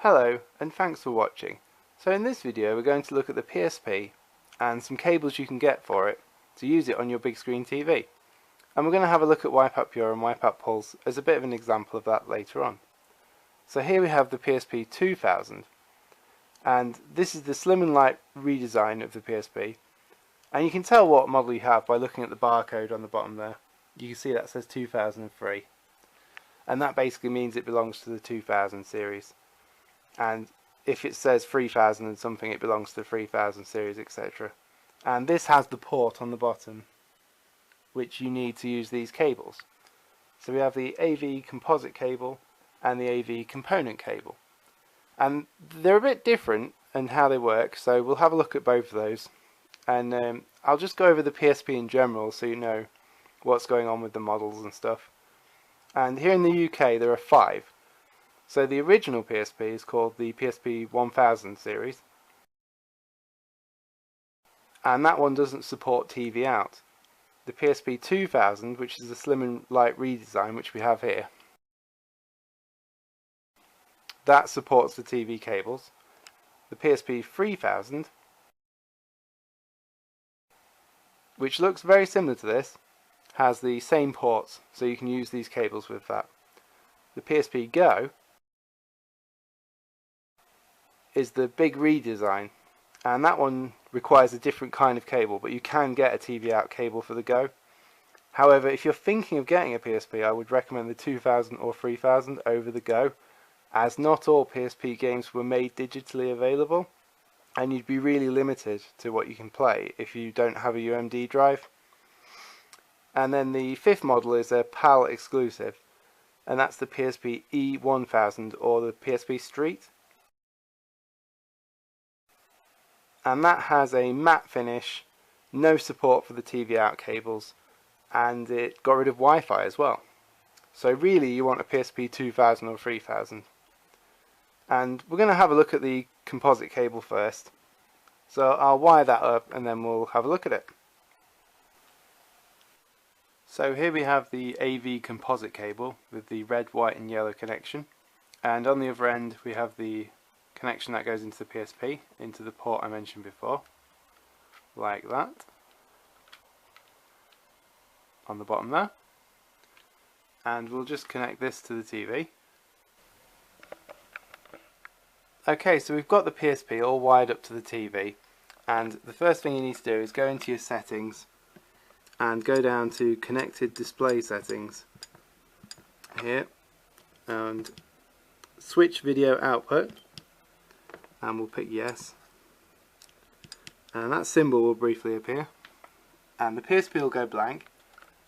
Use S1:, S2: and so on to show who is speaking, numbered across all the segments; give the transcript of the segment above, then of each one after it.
S1: Hello and thanks for watching. So in this video we're going to look at the PSP and some cables you can get for it to use it on your big screen TV. And we're going to have a look at Wipeout Pure and Wipeout Pulse as a bit of an example of that later on. So here we have the PSP-2000, and this is the slim and light redesign of the PSP, and you can tell what model you have by looking at the barcode on the bottom there. You can see that says 2003, and that basically means it belongs to the 2000 series. And if it says 3000 and something, it belongs to the 3000 series, etc. And this has the port on the bottom which you need to use these cables. So we have the AV composite cable and the AV component cable, and they're a bit different in how they work, so we'll have a look at both of those. And I'll just go over the PSP in general so you know what's going on with the models and stuff. And here in the UK there are 5. So the original PSP is called the PSP-2000 series, and that one doesn't support TV out. The PSP-2000, which is the slim and light redesign which we have here, that supports the TV cables. The PSP-3000, which looks very similar to this, has the same ports, so you can use these cables with that. The Psp Go is the big redesign, and that one requires a different kind of cable, but you can get a TV out cable for the Go. However, if you're thinking of getting a PSP, I would recommend the 2000 or 3000 over the Go, as not all PSP games were made digitally available, and you'd be really limited to what you can play if you don't have a UMD drive. And then the 5th model is a PAL exclusive, and that's the PSP E-1000 or the PSP Street. And that has a matte finish, no support for the TV out cables, and it got rid of Wi-Fi as well. So really you want a PSP 2000 or 3000. And we're going to have a look at the composite cable first. So I'll wire that up and then we'll have a look at it. So here we have the AV composite cable with the red, white and yellow connection, and on the other end we have the connection that goes into the PSP, into the port I mentioned before, like that, on the bottom there. And we'll just connect this to the TV. Okay, so we've got the PSP all wired up to the TV, and the first thing you need to do is go into your settings and go down to connected display settings here and switch video output, and we'll pick yes, and that symbol will briefly appear and the PSP will go blank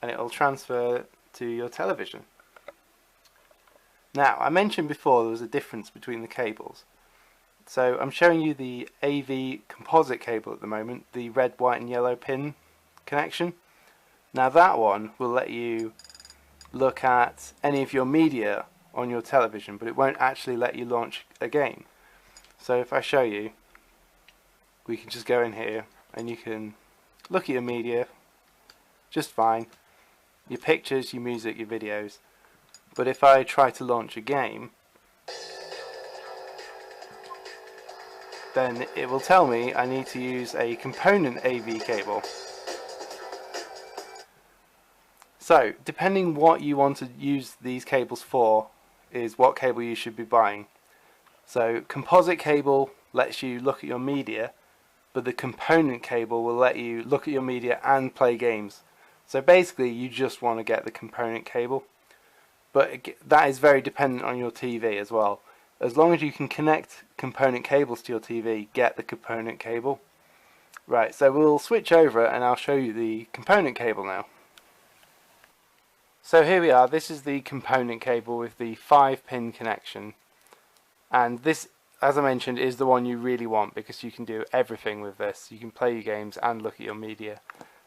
S1: and it will transfer to your television. Now, I mentioned before there was a difference between the cables, so I'm showing you the AV composite cable at the moment, the red, white and yellow pin connection. Now that one will let you look at any of your media on your television, but it won't actually let you launch a game. So if I show you, we can just go in here and you can look at your media just fine, your pictures, your music, your videos. But if I try to launch a game, then it will tell me I need to use a component AV cable. So depending what you want to use these cables for is what cable you should be buying. So composite cable lets you look at your media, but the component cable will let you look at your media and play games. So basically you just want to get the component cable, but that is very dependent on your TV as well. As long as you can connect component cables to your TV, get the component cable. Right, so we'll switch over and I'll show you the component cable now. So here we are, this is the component cable with the 5-pin connection. And this, as I mentioned, is the one you really want because you can do everything with this. You can play your games and look at your media.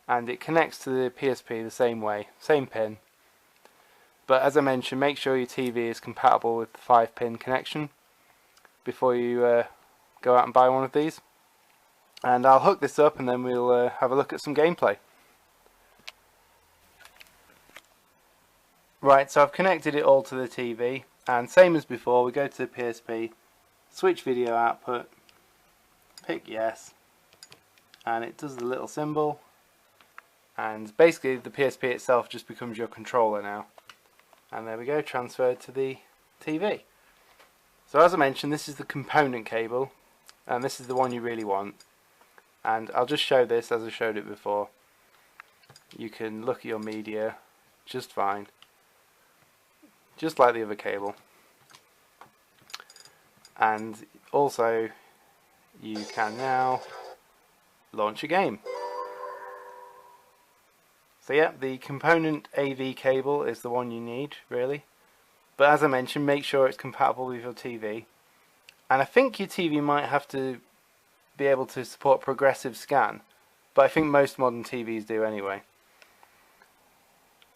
S1: And it connects to the PSP the same way, same pin. But as I mentioned, make sure your TV is compatible with the 5-pin connection before you go out and buy one of these. And I'll hook this up and then we'll have a look at some gameplay. Right, so I've connected it all to the TV, and same as before, we go to the PSP switch video output, pick yes, and it does the little symbol, and basically the PSP itself just becomes your controller now. And there we go, transferred to the TV. So as I mentioned, this is the component cable, and this is the one you really want. And I'll just show this as I showed it before. You can look at your media just fine, just like the other cable. And also you can now launch a game. So yeah, the component AV cable is the one you need really, but as I mentioned, make sure it's compatible with your TV. And I think your TV might have to be able to support progressive scan, but I think most modern TVs do anyway.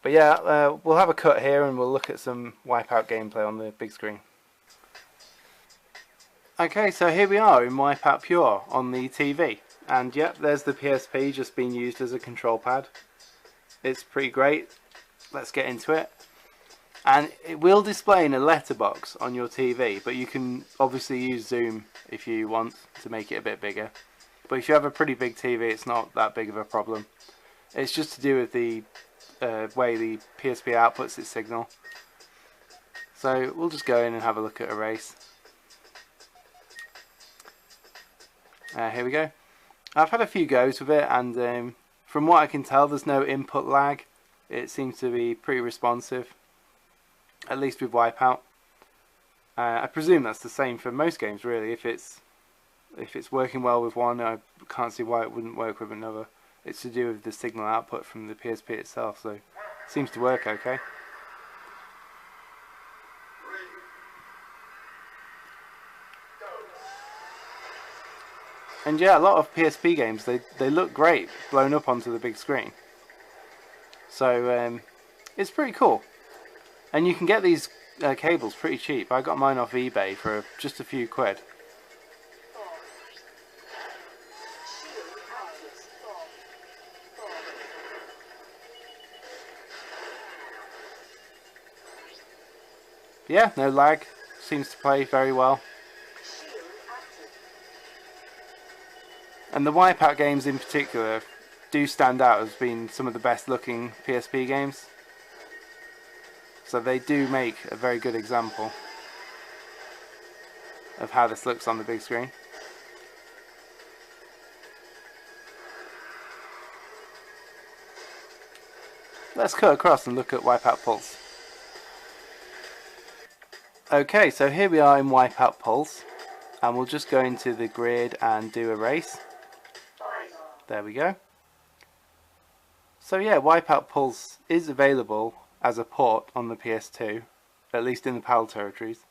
S1: But yeah, we'll have a cut here and we'll look at some Wipeout gameplay on the big screen. Okay, so here we are in Wipeout Pure on the TV, and yep, there's the PSP just being used as a control pad. It's pretty great. Let's get into it. And it will display in a letterbox on your TV, but you can obviously use zoom if you want to make it a bit bigger. But if you have a pretty big TV, it's not that big of a problem. It's just to do with the way the PSP outputs its signal. So we'll just go in and have a look at a race. Here we go. I've had a few goes with it, and from what I can tell, there's no input lag. It seems to be pretty responsive, at least with Wipeout. I presume that's the same for most games really. If it's working well with one, I can't see why it wouldn't work with another. It's to do with the signal output from the PSP itself, so it seems to work okay. And yeah, a lot of PSP games, they look great blown up onto the big screen. So it's pretty cool. And you can get these cables pretty cheap. I got mine off eBay for just a few quid. Yeah, no lag. Seems to play very well. And the Wipeout games in particular do stand out as being some of the best looking PSP games. So they do make a very good example of how this looks on the big screen. Let's cut across and look at Wipeout Pulse. Okay, so here we are in Wipeout Pulse, and we'll just go into the grid and do a race. There we go. So yeah, Wipeout Pulse is available as a port on the PS2, at least in the PAL territories,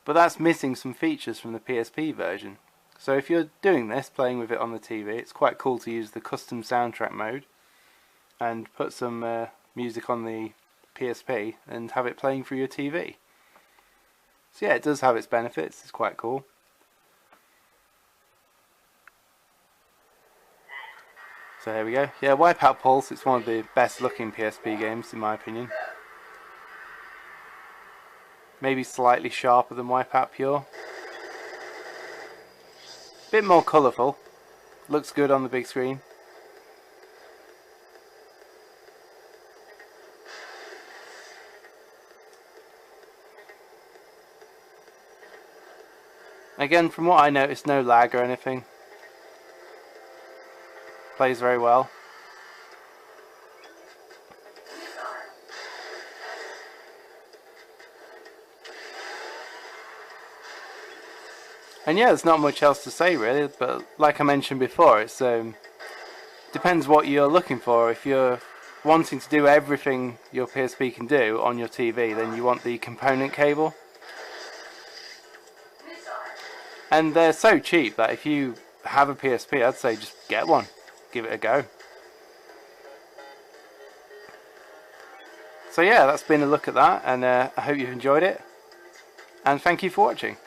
S1: but that's missing some features from the PSP version. So if you're doing this, playing with it on the TV, it's quite cool to use the custom soundtrack mode and put some music on the PSP and have it playing through your TV. So yeah, it does have its benefits, it's quite cool. So here we go. Yeah, Wipeout Pulse, it's one of the best looking PSP games in my opinion. Maybe slightly sharper than Wipeout Pure. Bit more colourful. Looks good on the big screen. Again, from what I noticed, no lag or anything. Plays very well. And yeah, there's not much else to say really, but like I mentioned before, it's depends what you're looking for. If you're wanting to do everything your PSP can do on your TV, then you want the component cable. And they're so cheap that if you have a PSP, I'd say just get one. Give it a go. So yeah, that's been a look at that, and I hope you've enjoyed it, and thank you for watching.